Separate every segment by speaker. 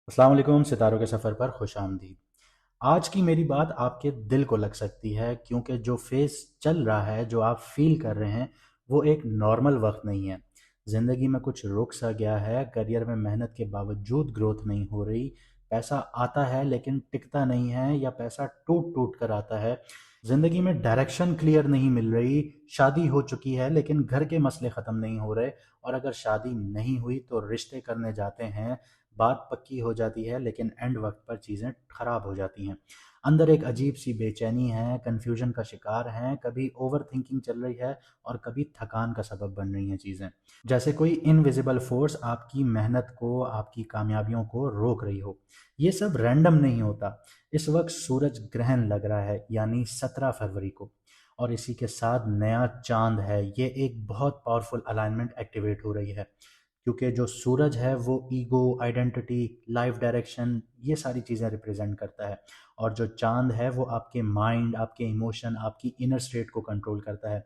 Speaker 1: अस्सलाम वालेकुम। सितारों के सफ़र पर खुश आमदीद। आज की मेरी बात आपके दिल को लग सकती है क्योंकि जो फेज़ चल रहा है, जो आप फ़ील कर रहे हैं, वो एक नॉर्मल वक़्त नहीं है। ज़िंदगी में कुछ रुक सा गया है, करियर में मेहनत के बावजूद ग्रोथ नहीं हो रही, पैसा आता है लेकिन टिकता नहीं है या पैसा टूट-टूट कर आता है। ज़िंदगी में डायरेक्शन क्लियर नहीं मिल रही, शादी हो चुकी है लेकिन घर के मसले ख़त्म नहीं हो रहे और अगर शादी नहीं हुई तो रिश्ते करने जाते हैं, बात पक्की हो जाती है लेकिन एंड वक्त पर चीज़ें खराब हो जाती हैं। अंदर एक अजीब सी बेचैनी है, कन्फ्यूजन का शिकार हैं, कभी ओवर थिंकिंग चल रही है और कभी थकान का सबब बन रही हैं चीज़ें। जैसे कोई इनविजिबल फोर्स आपकी मेहनत को, आपकी कामयाबियों को रोक रही हो। ये सब रैंडम नहीं होता। इस वक्त सूरज ग्रहण लग रहा है यानी 17 फरवरी को, और इसी के साथ नया चांद है। ये एक बहुत पावरफुल अलाइनमेंट एक्टिवेट हो रही है क्योंकि जो सूरज है वो ईगो, आइडेंटिटी, लाइफ डायरेक्शन, ये सारी चीज़ें रिप्रेजेंट करता है और जो चांद है वो आपके माइंड, आपके इमोशन, आपकी इनर स्टेट को कंट्रोल करता है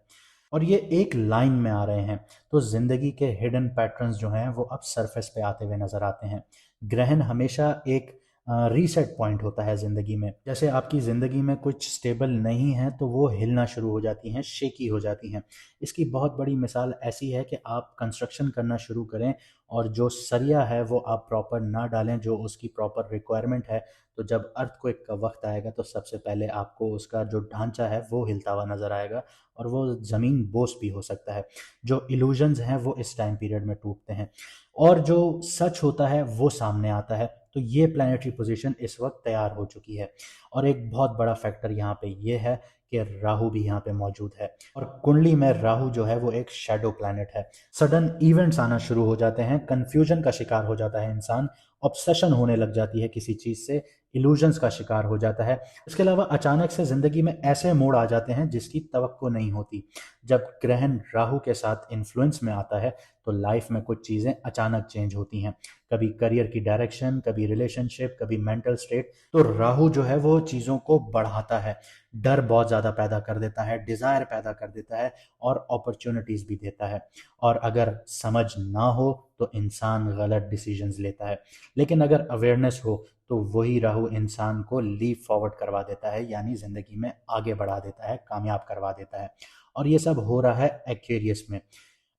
Speaker 1: और ये एक लाइन में आ रहे हैं। तो ज़िंदगी के हिडन पैटर्न्स जो हैं वो अब सरफेस पे आते हुए नज़र आते हैं। ग्रहण हमेशा एक रीसेट पॉइंट होता है ज़िंदगी में। जैसे आपकी ज़िंदगी में कुछ स्टेबल नहीं है तो वो हिलना शुरू हो जाती हैं, शेकी हो जाती हैं। इसकी बहुत बड़ी मिसाल ऐसी है कि आप कंस्ट्रक्शन करना शुरू करें और जो सरिया है वो आप प्रॉपर ना डालें जो उसकी प्रॉपर रिक्वायरमेंट है। तो जब अर्थक्वेक का वक्त आएगा तो सबसे पहले आपको उसका जो ढांचा है वो हिलता हुआ नज़र आएगा और वो ज़मीन बोस भी हो सकता है। जो इल्यूजन्स हैं वो इस टाइम पीरियड में टूटते हैं और जो सच होता है वो सामने आता है। तो ये प्लानिटरी पोजीशन इस वक्त तैयार हो चुकी है और एक बहुत बड़ा फैक्टर यहाँ पे ये है कि राहु भी यहाँ पे मौजूद है और कुंडली में राहु जो है वो एक शैडो प्लैनेट है। सडन इवेंट्स आना शुरू हो जाते हैं, कंफ्यूजन का शिकार हो जाता है इंसान, ऑब्सेशन होने लग जाती है किसी चीज़ से, इल्यूजन्स का शिकार हो जाता है। इसके अलावा अचानक से ज़िंदगी में ऐसे मोड़ आ जाते हैं जिसकी तवक्को नहीं होती। जब ग्रहण राहु के साथ इन्फ्लुएंस में आता है तो लाइफ में कुछ चीज़ें अचानक चेंज होती हैं। कभी करियर की डायरेक्शन, कभी रिलेशनशिप, कभी मेंटल स्टेट। तो राहु जो है वो चीज़ों को बढ़ाता है, डर बहुत ज़्यादा पैदा कर देता है, डिज़ायर पैदा कर देता है और अपॉर्चुनिटीज़ भी देता है। और अगर समझ ना हो तो इंसान गलत डिसीजंस लेता है, लेकिन अगर अवेयरनेस हो तो वही राहु इंसान को लीप फॉरवर्ड करवा देता है यानी ज़िंदगी में आगे बढ़ा देता है, कामयाब करवा देता है। और ये सब हो रहा है एक्वेरियस में।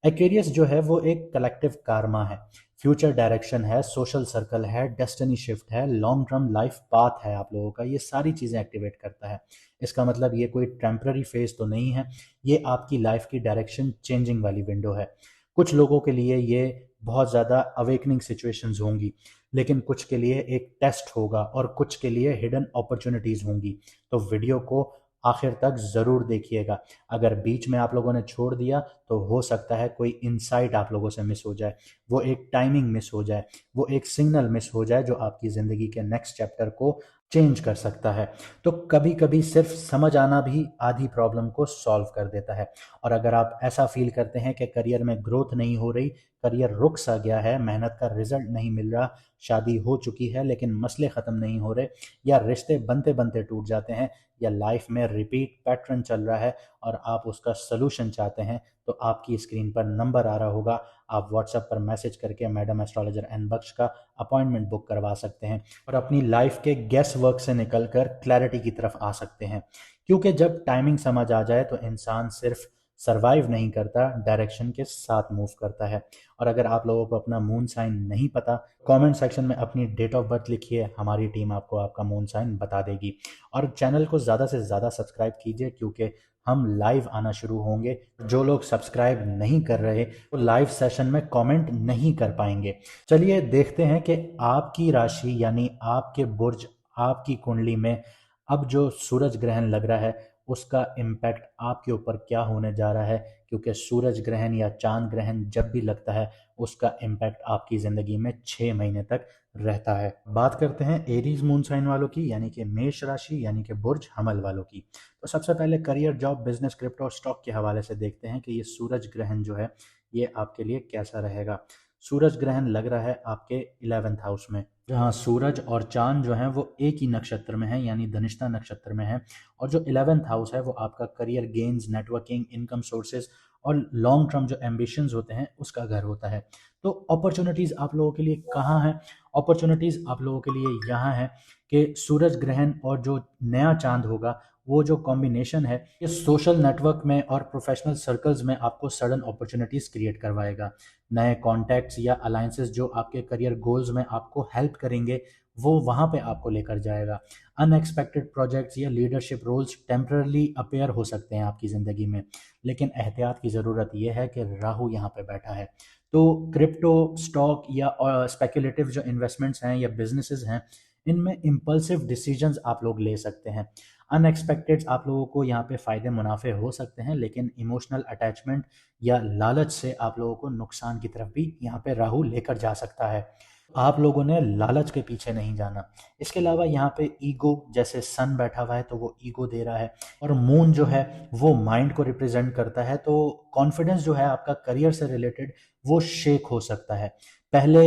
Speaker 1: एक्वेरियस जो है वो एक कलेक्टिव कारमा है, फ्यूचर डायरेक्शन है, सोशल सर्कल है, डेस्टिनी शिफ्ट है, लॉन्ग टर्म लाइफ पाथ है आप लोगों का। ये सारी चीज़ें एक्टिवेट करता है। इसका मतलब ये कोई टेम्पररी फेज तो नहीं है, ये आपकी लाइफ की डायरेक्शन चेंजिंग वाली विंडो है। कुछ लोगों के लिए ये बहुत ज़्यादा अवेकनिंग सिचुएशंस होंगी, लेकिन कुछ के लिए एक टेस्ट होगा और कुछ के लिए हिडन अपॉर्चुनिटीज़ होंगी। तो वीडियो को आखिर तक ज़रूर देखिएगा। अगर बीच में आप लोगों ने छोड़ दिया तो हो सकता है कोई इनसाइट आप लोगों से मिस हो जाए, वो एक टाइमिंग मिस हो जाए, वो एक सिग्नल मिस हो जाए जो आपकी ज़िंदगी के नेक्स्ट चैप्टर को चेंज कर सकता है। तो कभी कभी सिर्फ समझ आना भी आधी प्रॉब्लम को सॉल्व कर देता है। और अगर आप ऐसा फील करते हैं कि करियर में ग्रोथ नहीं हो रही, करियर रुक सा गया है, मेहनत का रिजल्ट नहीं मिल रहा, शादी हो चुकी है लेकिन मसले ख़त्म नहीं हो रहे, या रिश्ते बनते बनते टूट जाते हैं, या लाइफ में रिपीट पैटर्न चल रहा है और आप उसका सलूशन चाहते हैं, तो आपकी स्क्रीन पर नंबर आ रहा होगा। आप व्हाट्सएप पर मैसेज करके मैडम एस्ट्रोलॉजर एन बख्श का अपॉइंटमेंट बुक करवा सकते हैं और अपनी लाइफ के गेस वर्क से निकलकर क्लैरिटी की तरफ आ सकते हैं। क्योंकि जब टाइमिंग समझ आ जाए तो इंसान सिर्फ सरवाइव नहीं करता, डायरेक्शन के साथ मूव करता है। और अगर आप लोगों को अपना मून साइन नहीं पता, कमेंट सेक्शन में अपनी डेट ऑफ बर्थ लिखिए, हमारी टीम आपको आपका मून साइन बता देगी। और चैनल को ज़्यादा से ज़्यादा सब्सक्राइब कीजिए क्योंकि हम लाइव आना शुरू होंगे। जो लोग सब्सक्राइब नहीं कर रहे वो लाइव सेशन में कमेंट नहीं कर पाएंगे। चलिए देखते हैं कि आपकी राशि यानी आपके बुर्ज, आपकी कुंडली में अब जो सूरज ग्रहण लग रहा है उसका इम्पैक्ट आपके ऊपर क्या होने जा रहा है। क्योंकि सूरज ग्रहण या चांद ग्रहण जब भी लगता है उसका इम्पैक्ट आपकी ज़िंदगी में 6 महीने तक रहता है। बात करते हैं एरीज मून साइन वालों की यानी कि मेष राशि यानी कि बुर्ज हमल वालों की। तो सबसे पहले करियर, जॉब, बिजनेस, क्रिप्टो और स्टॉक के हवाले से देखते हैं कि ये सूरज ग्रहण जो है ये आपके लिए कैसा रहेगा। सूरज ग्रहण लग रहा है आपके 11th हाउस में, जहाँ सूरज और चांद जो हैं वो एक ही नक्षत्र में हैं यानी धनिष्ठा नक्षत्र में है। और जो 11th हाउस है वो आपका career, gains, networking, income sources और लॉन्ग टर्म जो एम्बिशंस होते हैं उसका घर होता है। तो अपॉर्चुनिटीज़ आप लोगों के लिए कहाँ हैं? अपॉर्चुनिटीज़ आप लोगों के लिए यहाँ है कि सूरज ग्रहण और जो नया चांद होगा, वो जो कॉम्बिनेशन है, ये सोशल नेटवर्क में और प्रोफेशनल सर्कल्स में आपको सडन अपॉर्चुनिटीज़ क्रिएट करवाएगा। नए कॉन्टैक्ट्स या अलायंसेस जो आपके करियर गोल्स में आपको हेल्प करेंगे, वो वहाँ पे आपको लेकर जाएगा। अनएक्सपेक्टेड प्रोजेक्ट्स या लीडरशिप रोल्स टेम्परली अपेयर हो सकते हैं आपकी ज़िंदगी में, लेकिन एहतियात की ज़रूरत ये है कि राहु यहाँ पे बैठा है। तो क्रिप्टो, स्टॉक या स्पेकुलेटिव जो इन्वेस्टमेंट्स हैं या बिजनेसेस हैं, इनमें इम्पल्सिव डिसीजंस आप लोग ले सकते हैं। अनएक्सपेक्टेड आप लोगों को यहाँ पे फ़ायदे मुनाफे हो सकते हैं, लेकिन इमोशनल अटैचमेंट या लालच से आप लोगों को नुकसान की तरफ भी यहाँ पे राहु लेकर जा सकता है। आप लोगों ने लालच के पीछे नहीं जाना। इसके अलावा यहाँ पे ईगो, जैसे सन बैठा हुआ है तो वो ईगो दे रहा है, और मून जो है वो माइंड को रिप्रेजेंट करता है। तो कॉन्फिडेंस जो है आपका करियर से रिलेटेड, वो शेक हो सकता है। पहले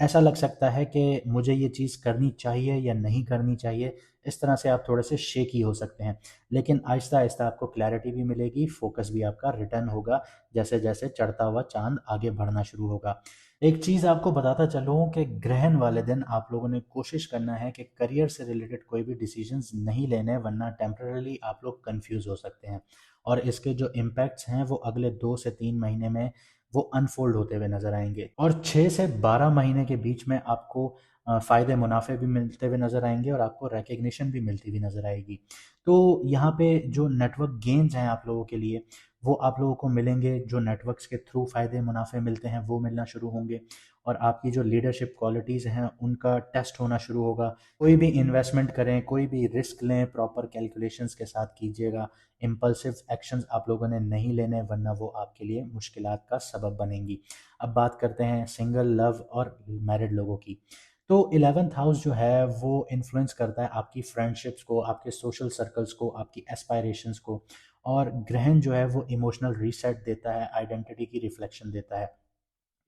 Speaker 1: ऐसा लग सकता है कि मुझे ये चीज़ करनी चाहिए या नहीं करनी चाहिए, इस तरह से आप थोड़े से शेकी हो सकते हैं, लेकिन आहिस्ता आहिस्ता आपको क्लैरिटी भी मिलेगी, फोकस भी आपका रिटर्न होगा जैसे जैसे चढ़ता हुआ चांद आगे बढ़ना शुरू होगा। एक चीज़ आपको बताता चलूँ कि ग्रहण वाले दिन आप लोगों ने कोशिश करना है कि करियर से रिलेटेड कोई भी डिसीजंस नहीं लेने, वरना टेम्पररी आप लोग कंफ्यूज हो सकते हैं, और इसके जो इम्पैक्ट्स हैं वो अगले 2 से 3 महीने में वो अनफोल्ड होते हुए नजर आएंगे, और 6 से 12 महीने के बीच में आपको फ़ायदे मुनाफे भी मिलते हुए नजर आएंगे और आपको रिकग्निशन भी मिलती हुई नजर आएगी। तो यहाँ पे जो नेटवर्क गेन्स हैं आप लोगों के लिए, वो आप लोगों को मिलेंगे। जो नेटवर्क्स के थ्रू फ़ायदे मुनाफे मिलते हैं वो मिलना शुरू होंगे, और आपकी जो लीडरशिप क्वालिटीज़ हैं उनका टेस्ट होना शुरू होगा। कोई भी इन्वेस्टमेंट करें, कोई भी रिस्क लें, प्रॉपर कैलकुलेशंस के साथ कीजिएगा। इम्पल्सिव एक्शंस आप लोगों ने नहीं लेने, वरना वो आपके लिए मुश्किलात का सबब बनेंगी। अब बात करते हैं सिंगल, लव और मैरिड लोगों की। तो 11th हाउस जो है वो इन्फ्लुएंस करता है आपकी फ्रेंडशिप्स को, आपके सोशल सर्कल्स को, आपकी एस्पायरेशंस को, और ग्रहण जो है वो इमोशनल रीसेट देता है, आइडेंटिटी की रिफ्लेक्शन देता है।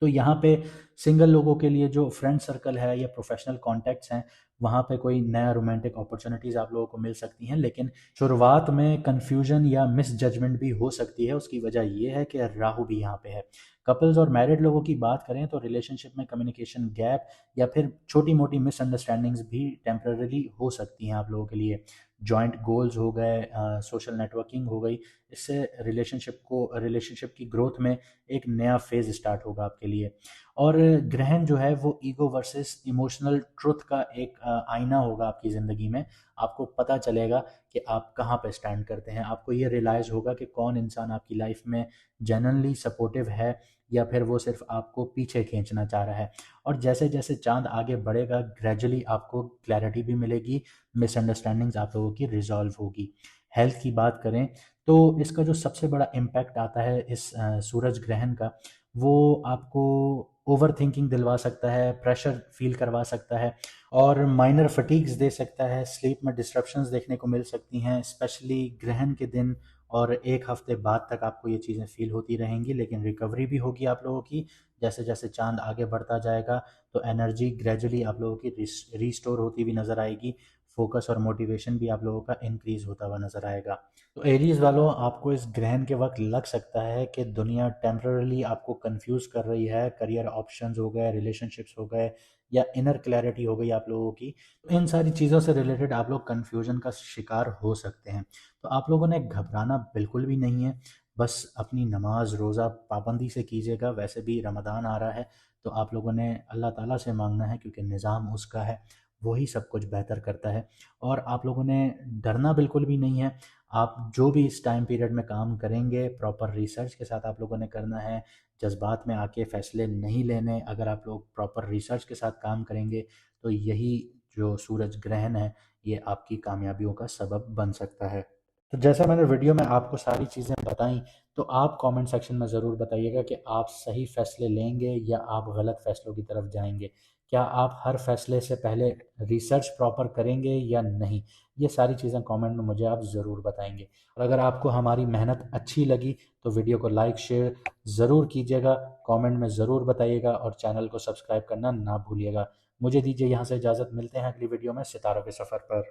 Speaker 1: तो यहाँ पे सिंगल लोगों के लिए जो फ्रेंड सर्कल है या प्रोफेशनल कॉन्टैक्ट्स हैं, वहाँ पे कोई नया रोमांटिक अपॉर्चुनिटीज़ आप लोगों को मिल सकती हैं, लेकिन शुरुआत में कन्फ्यूजन या मिस जजमेंट भी हो सकती है। उसकी वजह ये है कि राहु भी यहाँ पे है। कपल्स और मैरिड लोगों की बात करें तो रिलेशनशिप में कम्युनिकेशन गैप या फिर छोटी मोटी मिसअंडरस्टैंडिंग्स भी टेम्पररी हो सकती हैं आप लोगों के लिए। जॉइंट गोल्स हो गए, सोशल नेटवर्किंग हो गई, इससे रिलेशनशिप की ग्रोथ में एक नया फेज स्टार्ट होगा आपके लिए। और ग्रहण जो है वो ईगो वर्सेस इमोशनल ट्रुथ का एक आईना होगा आपकी ज़िंदगी में। आपको पता चलेगा कि आप कहाँ पे स्टैंड करते हैं। आपको ये रियलाइज़ होगा कि कौन इंसान आपकी लाइफ में जेन्युइनली सपोर्टिव है, या फिर वो सिर्फ आपको पीछे खींचना चाह रहा है। और जैसे जैसे चांद आगे बढ़ेगा, ग्रेजुअली आपको क्लैरिटी भी मिलेगी, मिसअंडरस्टैंडिंग्स आप लोगों की रिजॉल्व होगी। हेल्थ की बात करें तो इसका जो सबसे बड़ा इम्पैक्ट आता है इस सूरज ग्रहण का, वो आपको ओवर थिंकिंग दिलवा सकता है, प्रेशर फील करवा सकता है, और माइनर फटीग्स दे सकता है। स्लीप में डिस्ट्रप्शंस देखने को मिल सकती हैं, स्पेशली ग्रहण के दिन, और 1 हफ्ते बाद तक आपको ये चीज़ें फील होती रहेंगी, लेकिन रिकवरी भी होगी आप लोगों की। जैसे जैसे चांद आगे बढ़ता जाएगा तो एनर्जी ग्रेजुअली आप लोगों की रिस्टोर होती हुई नज़र आएगी। फोकस और मोटिवेशन भी आप लोगों का इंक्रीज होता हुआ नज़र आएगा। तो एरीज वालों, आपको इस ग्रहण के वक्त लग सकता है कि दुनिया टेम्पररी आपको कंफ्यूज कर रही है। करियर ऑप्शंस हो गए, रिलेशनशिप्स हो गए, या इनर क्लैरिटी हो गई आप लोगों की। तो इन सारी चीज़ों से रिलेटेड आप लोग कन्फ्यूजन का शिकार हो सकते हैं। तो आप लोगों ने घबराना बिल्कुल भी नहीं है। बस अपनी नमाज रोज़ा पाबंदी से कीजिएगा। वैसे भी रमज़ान आ रहा है, तो आप लोगों ने अल्लाह ताला से मांगना है, क्योंकि निज़ाम उसका है, वही सब कुछ बेहतर करता है। और आप लोगों ने डरना बिल्कुल भी नहीं है। आप जो भी इस टाइम पीरियड में काम करेंगे, प्रॉपर रिसर्च के साथ आप लोगों ने करना है। जज्बात में आके फ़ैसले नहीं लेने। अगर आप लोग प्रॉपर रिसर्च के साथ काम करेंगे, तो यही जो सूरज ग्रहण है, ये आपकी कामयाबियों का सबब बन सकता है। तो जैसा मैंने वीडियो में आपको सारी चीज़ें बताई, तो आप कमेंट सेक्शन में ज़रूर बताइएगा कि आप सही फ़ैसले लेंगे या आप गलत फ़ैसलों की तरफ जाएंगे। क्या आप हर फैसले से पहले रिसर्च प्रॉपर करेंगे या नहीं? ये सारी चीज़ें कमेंट में मुझे आप ज़रूर बताएंगे। और अगर आपको हमारी मेहनत अच्छी लगी तो वीडियो को लाइक शेयर ज़रूर कीजिएगा, कमेंट में ज़रूर बताइएगा, और चैनल को सब्सक्राइब करना ना भूलिएगा। मुझे दीजिए यहाँ से इजाज़त। मिलते हैं अगली वीडियो में सितारों के सफ़र पर।